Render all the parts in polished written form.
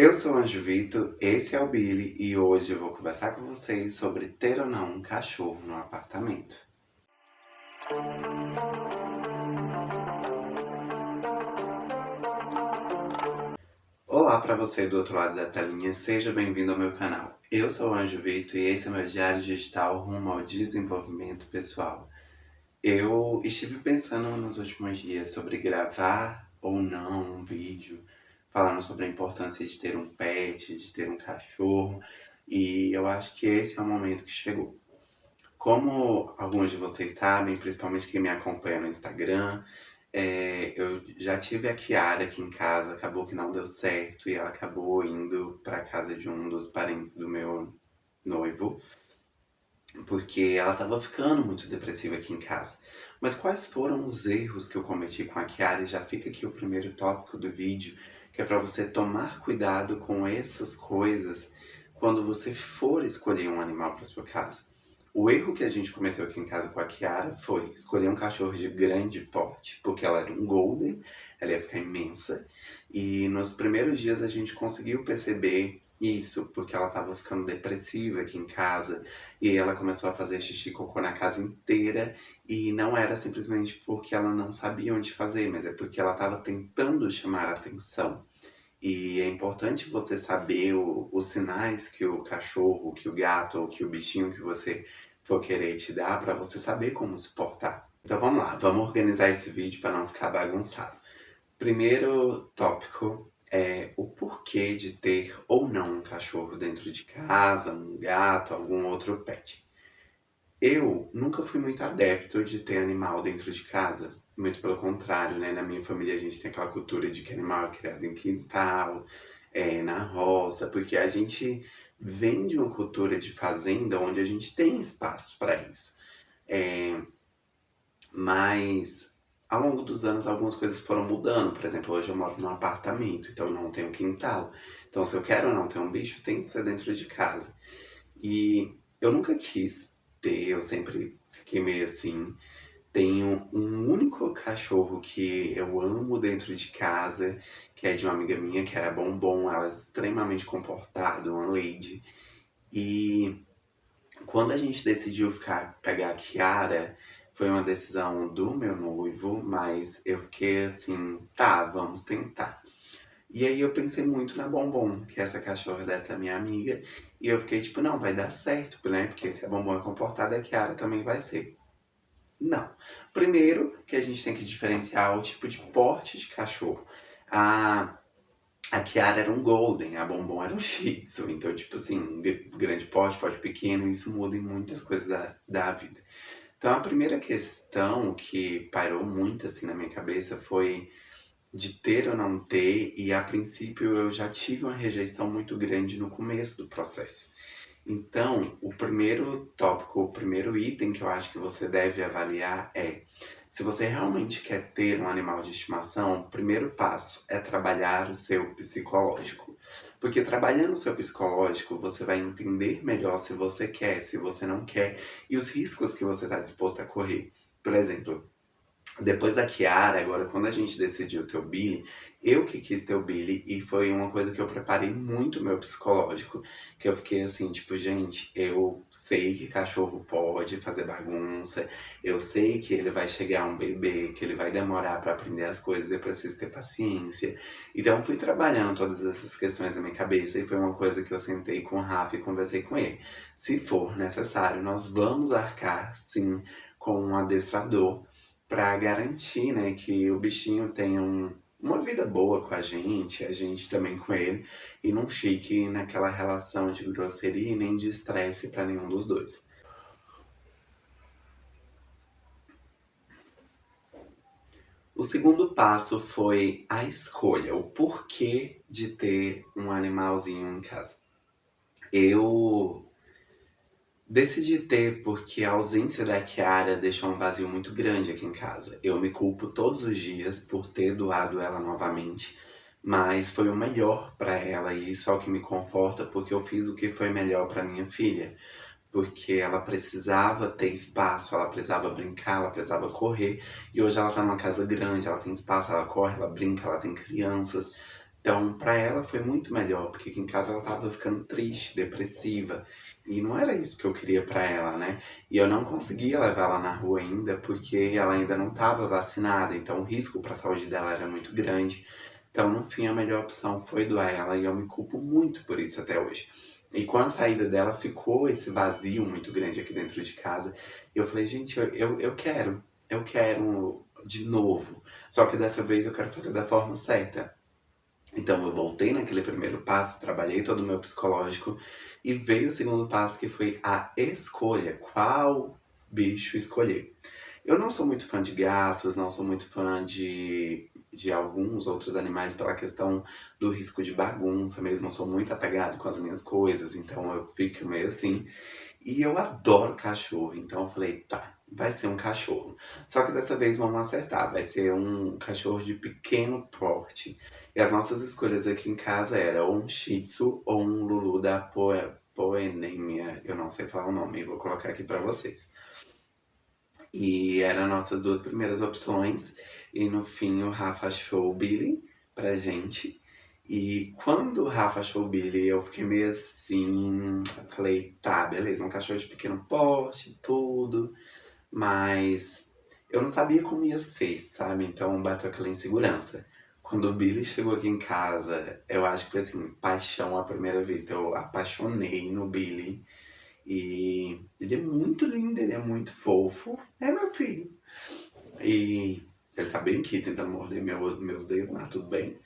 Eu sou o Anjo Vitor, esse é o Billy e hoje eu vou conversar com vocês sobre ter ou não um cachorro no apartamento. Olá para você do outro lado da telinha, seja bem-vindo ao meu canal. Eu sou o Anjo Vitor e esse é meu diário digital rumo ao desenvolvimento pessoal. Eu estive pensando nos últimos dias sobre gravar ou não um vídeo falando sobre a importância de ter um pet, de ter um cachorro, e eu acho que esse é o momento que chegou. Como alguns de vocês sabem, principalmente quem me acompanha no Instagram, eu já tive a Kiara aqui em casa, acabou que não deu certo e ela acabou indo para casa de um dos parentes do meu noivo, porque ela estava ficando muito depressiva aqui em casa. Mas quais foram os erros que eu cometi com a Kiara? E já fica aqui o primeiro tópico do vídeo, que é para você tomar cuidado com essas coisas quando você for escolher um animal para sua casa. O erro que a gente cometeu aqui em casa com a Kiara foi escolher um cachorro de grande porte, porque ela era um golden, ela ia ficar imensa, e nos primeiros dias a gente conseguiu perceber isso, porque ela estava ficando depressiva aqui em casa, e ela começou a fazer xixi e cocô na casa inteira, e não era simplesmente porque ela não sabia onde fazer, mas é porque ela estava tentando chamar a atenção. E é importante você saber os sinais que o cachorro, que o gato ou que o bichinho que você for querer te dar para você saber como se portar. Então vamos lá, vamos organizar esse vídeo para não ficar bagunçado. Primeiro tópico é o porquê de ter ou não um cachorro dentro de casa, um gato, algum outro pet. Eu nunca fui muito adepto de ter animal dentro de casa. Muito pelo contrário, né? Na minha família a gente tem aquela cultura de que animal é criado em quintal, na roça, porque a gente vem de uma cultura de fazenda onde a gente tem espaço para isso. É, mas ao longo dos anos algumas coisas foram mudando. Por exemplo, hoje eu moro num apartamento, então eu não tenho quintal. Então se eu quero ou não ter um bicho, tem que ser dentro de casa. E eu nunca quis ter, eu sempre fiquei meio assim. Tenho um único cachorro que eu amo dentro de casa, que é de uma amiga minha, que era Bombom, ela é extremamente comportada, uma lady. E quando a gente decidiu pegar a Kiara, foi uma decisão do meu noivo, mas eu fiquei assim, tá, vamos tentar. E aí eu pensei muito na Bombom, que é essa cachorra dessa minha amiga, e eu fiquei tipo, não, vai dar certo, né? Porque se a Bombom é comportada, a Kiara também vai ser. Não. Primeiro que a gente tem que diferenciar o tipo de porte de cachorro. A, a Kiara era um Golden, a Bombom era um Shih Tzu. Então, tipo assim, grande porte, porte pequeno, isso muda em muitas coisas da vida. Então, a primeira questão que parou muito assim na minha cabeça foi de ter ou não ter, e a princípio eu já tive uma rejeição muito grande no começo do processo. Então, o primeiro tópico, o primeiro item que eu acho que você deve avaliar é: se você realmente quer ter um animal de estimação, o primeiro passo é trabalhar o seu psicológico. Porque trabalhando o seu psicológico, você vai entender melhor se você quer, se você não quer, e os riscos que você está disposto a correr. Por exemplo, depois da Kiara, agora quando a gente decidiu ter o Billy, eu que quis ter o Billy e foi uma coisa que eu preparei muito o meu psicológico. Que eu fiquei assim, tipo, gente, eu sei que cachorro pode fazer bagunça, eu sei que ele vai chegar um bebê, que ele vai demorar pra aprender as coisas, eu preciso ter paciência. Então eu fui trabalhando todas essas questões na minha cabeça e foi uma coisa que eu sentei com o Rafa e conversei com ele. Se for necessário, nós vamos arcar sim com um adestrador para garantir, né, que o bichinho tenha uma vida boa com a gente também com ele, e não fique naquela relação de grosseria e nem de estresse para nenhum dos dois. O segundo passo foi a escolha, o porquê de ter um animalzinho em casa. Eu decidi ter porque a ausência da Kiara deixou um vazio muito grande aqui em casa. Eu me culpo todos os dias por ter doado ela novamente, mas foi o melhor para ela e isso é o que me conforta porque eu fiz o que foi melhor para minha filha. Porque ela precisava ter espaço, ela precisava brincar, ela precisava correr. E hoje ela tá numa casa grande, ela tem espaço, ela corre, ela brinca, ela tem crianças. Então, pra ela foi muito melhor, porque aqui em casa ela estava ficando triste, depressiva, e não era isso que eu queria pra ela, né. E eu não conseguia levar ela na rua ainda, porque ela ainda não estava vacinada, então o risco pra saúde dela era muito grande. Então, no fim, a melhor opção foi doar ela e eu me culpo muito por isso até hoje. E com a saída dela ficou esse vazio muito grande aqui dentro de casa. E eu falei, gente, eu quero de novo. Só que dessa vez eu quero fazer da forma certa. Então eu voltei naquele primeiro passo, trabalhei todo o meu psicológico e veio o segundo passo que foi a escolha, qual bicho escolher. Eu não sou muito fã de gatos, não sou muito fã de alguns outros animais pela questão do risco de bagunça mesmo, eu sou muito apegado com as minhas coisas, então eu fico meio assim. E eu adoro cachorro, então eu falei, tá, vai ser um cachorro. Só que dessa vez vamos acertar, vai ser um cachorro de pequeno porte. E as nossas escolhas aqui em casa era ou um Shih Tzu ou um Lulu da Pomerânia, eu não sei falar o nome, vou colocar aqui pra vocês. E eram nossas duas primeiras opções. E no fim o Rafa achou o Billy pra gente. E quando o Rafa achou o Billy, eu fiquei meio assim. Falei, tá, beleza, um cachorro de pequeno porte, tudo. Mas eu não sabia como ia ser, sabe? Então bateu aquela insegurança. Quando o Billy chegou aqui em casa, eu acho que foi assim, paixão à primeira vista. Eu apaixonei no Billy. E ele é muito lindo, ele é muito fofo. É meu filho. E ele tá bem aqui tentando morder meus dedos, mas tudo bem.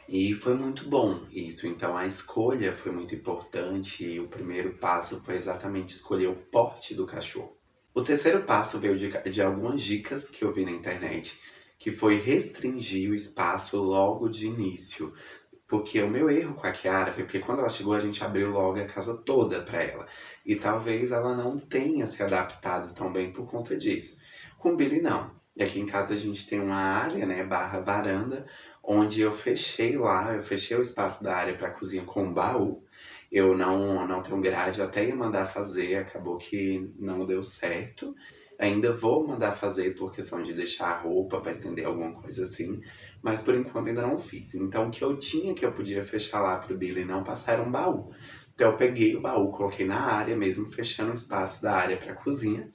E foi muito bom isso. Então a escolha foi muito importante. E o primeiro passo foi exatamente escolher o porte do cachorro. O terceiro passo veio de algumas dicas que eu vi na internet, que foi restringir o espaço logo de início. Porque o meu erro com a Kiara foi porque quando ela chegou a gente abriu logo a casa toda pra ela. E talvez ela não tenha se adaptado tão bem por conta disso. Com o Billy não. E aqui em casa a gente tem uma área, né, barra varanda, onde eu fechei o espaço da área pra cozinha com um baú. Eu não tenho grade, eu até ia mandar fazer, acabou que não deu certo. Ainda vou mandar fazer por questão de deixar a roupa pra estender alguma coisa assim. Mas por enquanto ainda não fiz. Então o que eu tinha que eu podia fechar lá pro Billy não passar era um baú. Então eu peguei o baú, coloquei na área mesmo, fechando o espaço da área pra cozinha.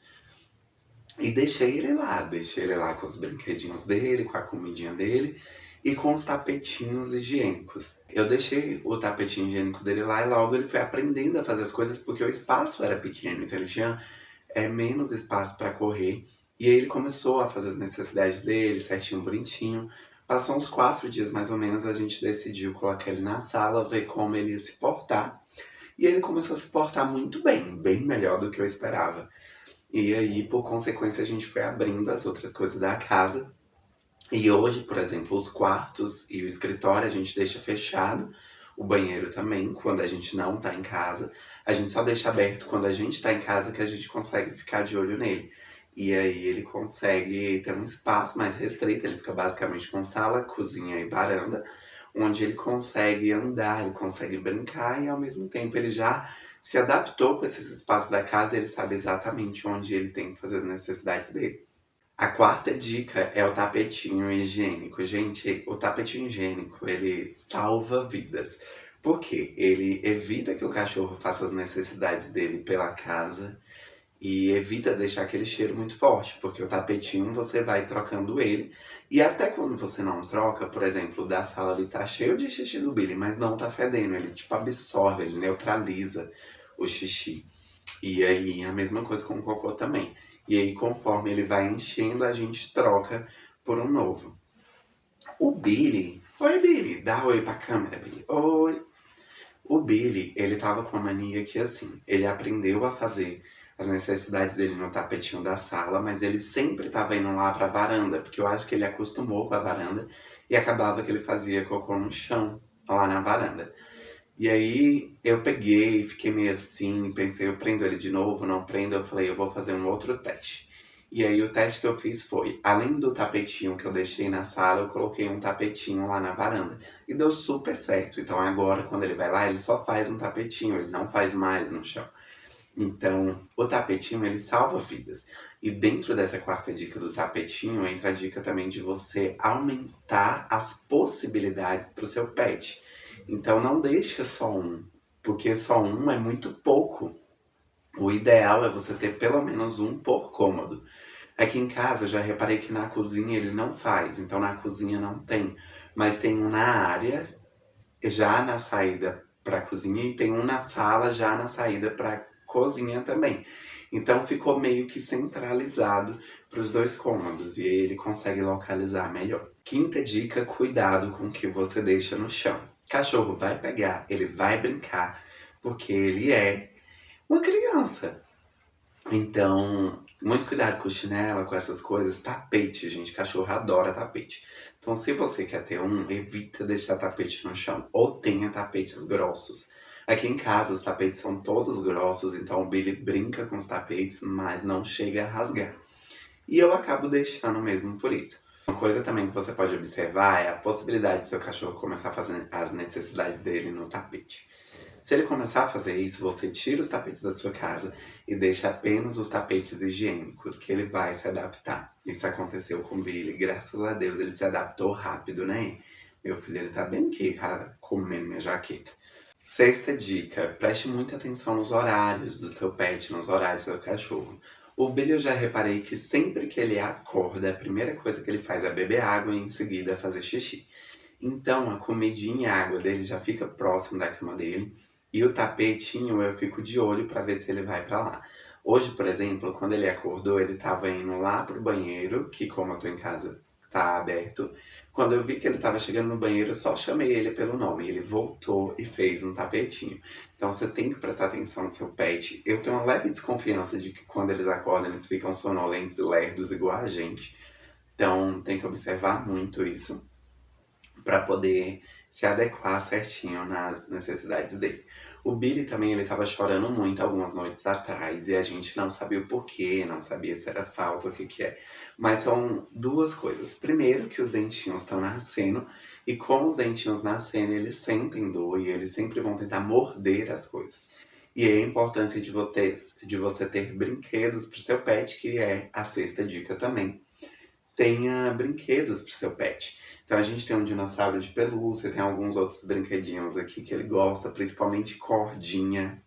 E deixei ele lá com os brinquedinhos dele, com a comidinha dele e com os tapetinhos higiênicos. Eu deixei o tapetinho higiênico dele lá e logo ele foi aprendendo a fazer as coisas porque o espaço era pequeno, então ele tinha menos espaço para correr. E aí ele começou a fazer as necessidades dele, certinho, bonitinho. Passou uns 4 dias mais ou menos, a gente decidiu colocar ele na sala, ver como ele ia se portar. E ele começou a se portar muito bem, bem melhor do que eu esperava. E aí, por consequência, a gente foi abrindo as outras coisas da casa. E hoje, por exemplo, os quartos e o escritório a gente deixa fechado. O banheiro também, quando a gente não tá em casa. A gente só deixa aberto quando a gente tá em casa que a gente consegue ficar de olho nele. E aí ele consegue ter um espaço mais restrito, ele fica basicamente com sala, cozinha e varanda, onde ele consegue andar, ele consegue brincar e ao mesmo tempo ele já se adaptou com esses espaços da casa, ele sabe exatamente onde ele tem que fazer as necessidades dele. A quarta dica é o tapetinho higiênico. Gente, o tapetinho higiênico, ele salva vidas. Por quê? Ele evita que o cachorro faça as necessidades dele pela casa e evita deixar aquele cheiro muito forte, porque o tapetinho você vai trocando ele. E até quando você não troca, por exemplo, o da sala ali tá cheio de xixi do Billy, mas não tá fedendo. Ele tipo absorve, ele neutraliza o xixi. E aí a mesma coisa com o cocô também. E aí conforme ele vai enchendo, a gente troca por um novo. O Billy. Oi, Billy. Dá oi pra câmera, Billy. Oi. O Billy, ele tava com a mania que assim, ele aprendeu a fazer as necessidades dele no tapetinho da sala, mas ele sempre tava indo lá pra varanda, porque eu acho que ele acostumou com a varanda e acabava que ele fazia cocô no chão, lá na varanda. E aí eu peguei, fiquei meio assim, pensei, eu prendo ele de novo, não prendo, eu falei, eu vou fazer um outro teste. E aí o teste que eu fiz foi, além do tapetinho que eu deixei na sala, eu coloquei um tapetinho lá na varanda. E deu super certo. Então agora, quando ele vai lá, ele só faz um tapetinho, ele não faz mais no chão. Então, o tapetinho, ele salva vidas. E dentro dessa quarta dica do tapetinho, entra a dica também de você aumentar as possibilidades para o seu pet. Então, não deixa só um, porque só um é muito pouco. O ideal é você ter pelo menos um por cômodo. Aqui em casa, eu já reparei que na cozinha ele não faz, então na cozinha não tem. Mas tem um na área, já na saída para a cozinha, e tem um na sala, já na saída para cozinha também. Então ficou meio que centralizado para os dois cômodos e aí ele consegue localizar melhor. Quinta dica: cuidado com o que você deixa no chão. Cachorro vai pegar, ele vai brincar, porque ele é uma criança. Então, muito cuidado com chinela, com essas coisas. Tapete, gente. Cachorro adora tapete. Então, se você quer ter um, evita deixar tapete no chão. Ou tenha tapetes grossos. Aqui em casa, os tapetes são todos grossos, então o Billy brinca com os tapetes, mas não chega a rasgar. E eu acabo deixando mesmo por isso. Uma coisa também que você pode observar é a possibilidade de seu cachorro começar a fazer as necessidades dele no tapete. Se ele começar a fazer isso, você tira os tapetes da sua casa e deixa apenas os tapetes higiênicos, que ele vai se adaptar. Isso aconteceu com o Billy, graças a Deus ele se adaptou rápido, né? Meu filho, ele tá bem aqui, comendo minha jaqueta. Sexta dica: preste muita atenção nos horários do seu pet, nos horários do seu cachorro. O Billy, eu já reparei que sempre que ele acorda, a primeira coisa que ele faz é beber água e em seguida fazer xixi. Então a comidinha e a água dele já fica próximo da cama dele. E o tapetinho eu fico de olho para ver se ele vai para lá. Hoje, por exemplo, quando ele acordou, ele tava indo lá pro banheiro, que como eu tô em casa, tá aberto. Quando eu vi que ele tava chegando no banheiro, eu só chamei ele pelo nome. Ele voltou e fez um tapetinho. Então você tem que prestar atenção no seu pet. Eu tenho uma leve desconfiança de que quando eles acordam, eles ficam sonolentos e lerdos igual a gente. Então tem que observar muito isso para poder se adequar certinho nas necessidades dele. O Billy também, ele tava chorando muito algumas noites atrás e a gente não sabia o porquê, não sabia se era falta, o que que é. Mas são duas coisas. Primeiro, que os dentinhos estão nascendo e com os dentinhos nascendo, eles sentem dor e eles sempre vão tentar morder as coisas. E aí a importância de você ter brinquedos para o seu pet, que é a sexta dica também. Tenha brinquedos pro seu pet. Então a gente tem um dinossauro de pelúcia, tem alguns outros brinquedinhos aqui que ele gosta, principalmente cordinha.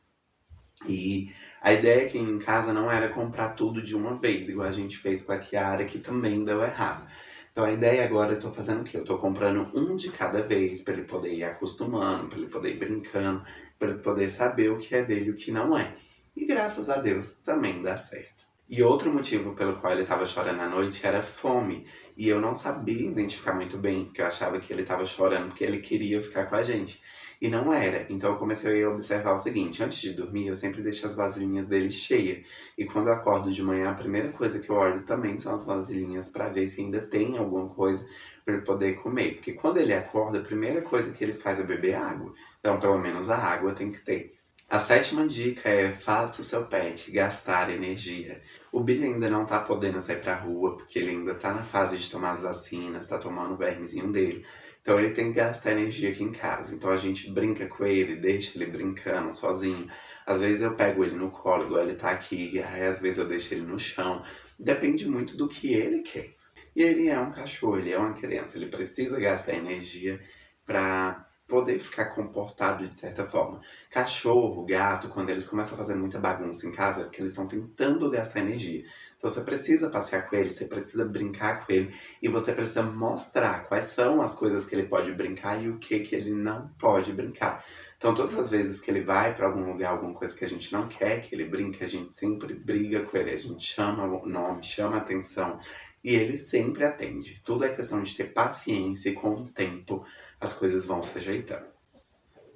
E a ideia aqui em casa não era comprar tudo de uma vez, igual a gente fez com a Kiara, que também deu errado. Então a ideia agora, eu tô fazendo o quê? Eu tô comprando um de cada vez, pra ele poder ir acostumando, pra ele poder ir brincando, pra ele poder saber o que é dele e o que não é. E graças a Deus também dá certo. E outro motivo pelo qual ele estava chorando à noite era fome. E eu não sabia identificar muito bem, porque eu achava que ele estava chorando porque ele queria ficar com a gente. E não era. Então eu comecei a observar o seguinte: antes de dormir, eu sempre deixo as vasilhinhas dele cheias. E quando eu acordo de manhã, a primeira coisa que eu olho também são as vasilhinhas para ver se ainda tem alguma coisa para ele poder comer. Porque quando ele acorda, a primeira coisa que ele faz é beber água. Então, pelo menos a água tem que ter. A sétima dica é: faça o seu pet gastar energia. O Billy ainda não tá podendo sair pra rua, porque ele ainda tá na fase de tomar as vacinas, tá tomando o vermezinho dele. Então ele tem que gastar energia aqui em casa. Então a gente brinca com ele, deixa ele brincando sozinho. Às vezes eu pego ele no colo, igual ele tá aqui, aí às vezes eu deixo ele no chão. Depende muito do que ele quer. E ele é um cachorro, ele é uma criança, ele precisa gastar energia pra poder ficar comportado de certa forma. Cachorro, gato, quando eles começam a fazer muita bagunça em casa, é porque eles estão tentando gastar energia. Então você precisa passear com ele, você precisa brincar com ele e você precisa mostrar quais são as coisas que ele pode brincar e o que que ele não pode brincar. Então todas as vezes que ele vai para algum lugar, alguma coisa que a gente não quer que ele brinque, a gente sempre briga com ele, a gente chama o nome, chama a atenção e ele sempre atende. Tudo é questão de ter paciência e com o tempo as coisas vão se ajeitando.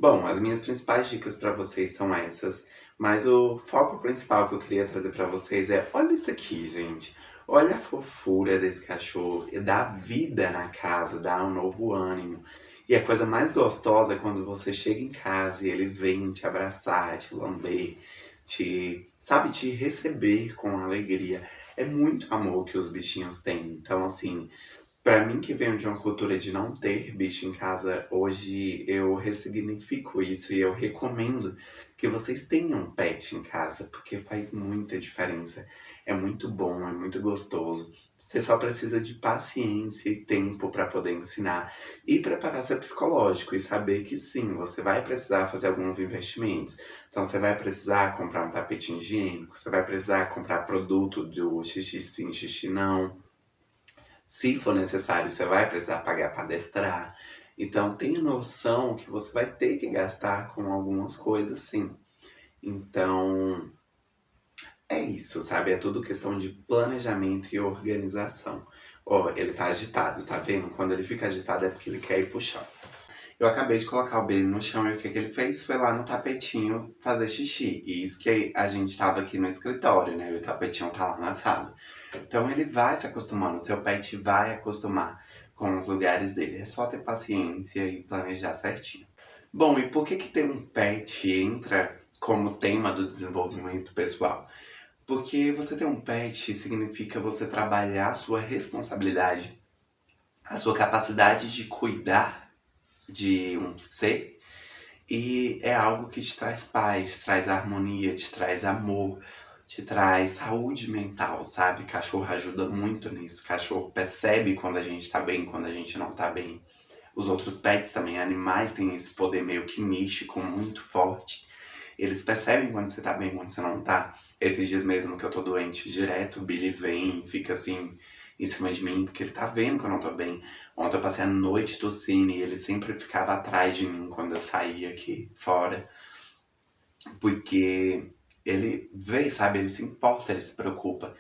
Bom, as minhas principais dicas para vocês são essas, mas o foco principal que eu queria trazer para vocês é: olha isso aqui, gente. Olha a fofura desse cachorro, e dá vida na casa, dá um novo ânimo. E a coisa mais gostosa é quando você chega em casa e ele vem te abraçar, te lamber, sabe, te receber com alegria. É muito amor que os bichinhos têm. Então, assim, Pra mim que venho de uma cultura de não ter bicho em casa, hoje eu ressignifico isso e eu recomendo que vocês tenham um pet em casa, porque faz muita diferença. É muito bom, é muito gostoso. Você só precisa de paciência e tempo para poder ensinar e preparar seu psicológico e saber que sim, você vai precisar fazer alguns investimentos. Então você vai precisar comprar um tapete higiênico, você vai precisar comprar produto do xixi sim, xixi não. Se for necessário, você vai precisar pagar para adestrar. Então tenha noção que você vai ter que gastar com algumas coisas sim. Então é isso, sabe? É tudo questão de planejamento e organização. Ó, ele tá agitado, tá vendo? Quando ele fica agitado é porque ele quer ir pro chão. Eu acabei de colocar o Billy no chão e o que que ele fez? Foi lá no tapetinho fazer xixi. E isso que a gente tava aqui no escritório, né? E o tapetinho tá lá na sala. Então ele vai se acostumando, seu pet vai acostumar com os lugares dele. É só ter paciência e planejar certinho. Bom, e por que que ter um pet entra como tema do desenvolvimento pessoal? Porque você ter um pet significa você trabalhar a sua responsabilidade, a sua capacidade de cuidar de um ser e é algo que te traz paz, traz harmonia, te traz amor, te traz saúde mental, sabe? Cachorro ajuda muito nisso. Cachorro percebe quando a gente tá bem, quando a gente não tá bem. Os outros pets também, animais têm esse poder meio que místico muito forte. Eles percebem quando você tá bem, quando você não tá. Esses dias mesmo que eu tô doente, direto o Billy vem e fica assim em cima de mim, porque ele tá vendo que eu não tô bem. Ontem eu passei a noite tossindo e ele sempre ficava atrás de mim quando eu saía aqui fora. Porque ele vê, sabe? Ele se importa, ele se preocupa.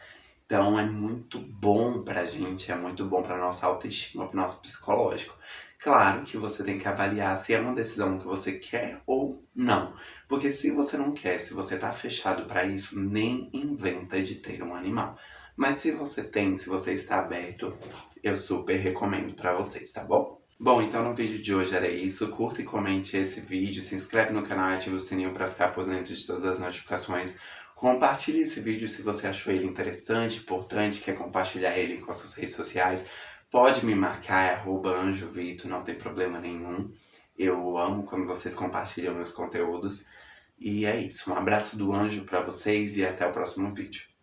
Então é muito bom pra gente, é muito bom pra nossa autoestima, pro nosso psicológico. Claro que você tem que avaliar se é uma decisão que você quer ou não. Porque se você não quer, se você tá fechado pra isso, nem inventa de ter um animal. Mas se você tem, se você está aberto, eu super recomendo pra vocês, tá bom? Bom, então no vídeo de hoje era isso. Curta e comente esse vídeo, se inscreve no canal e ativa o sininho para ficar por dentro de todas as notificações. Compartilhe esse vídeo se você achou ele interessante, importante, quer compartilhar ele com as suas redes sociais. Pode me marcar, é @anjovito, não tem problema nenhum. Eu amo quando vocês compartilham meus conteúdos. E é isso, um abraço do anjo para vocês e até o próximo vídeo.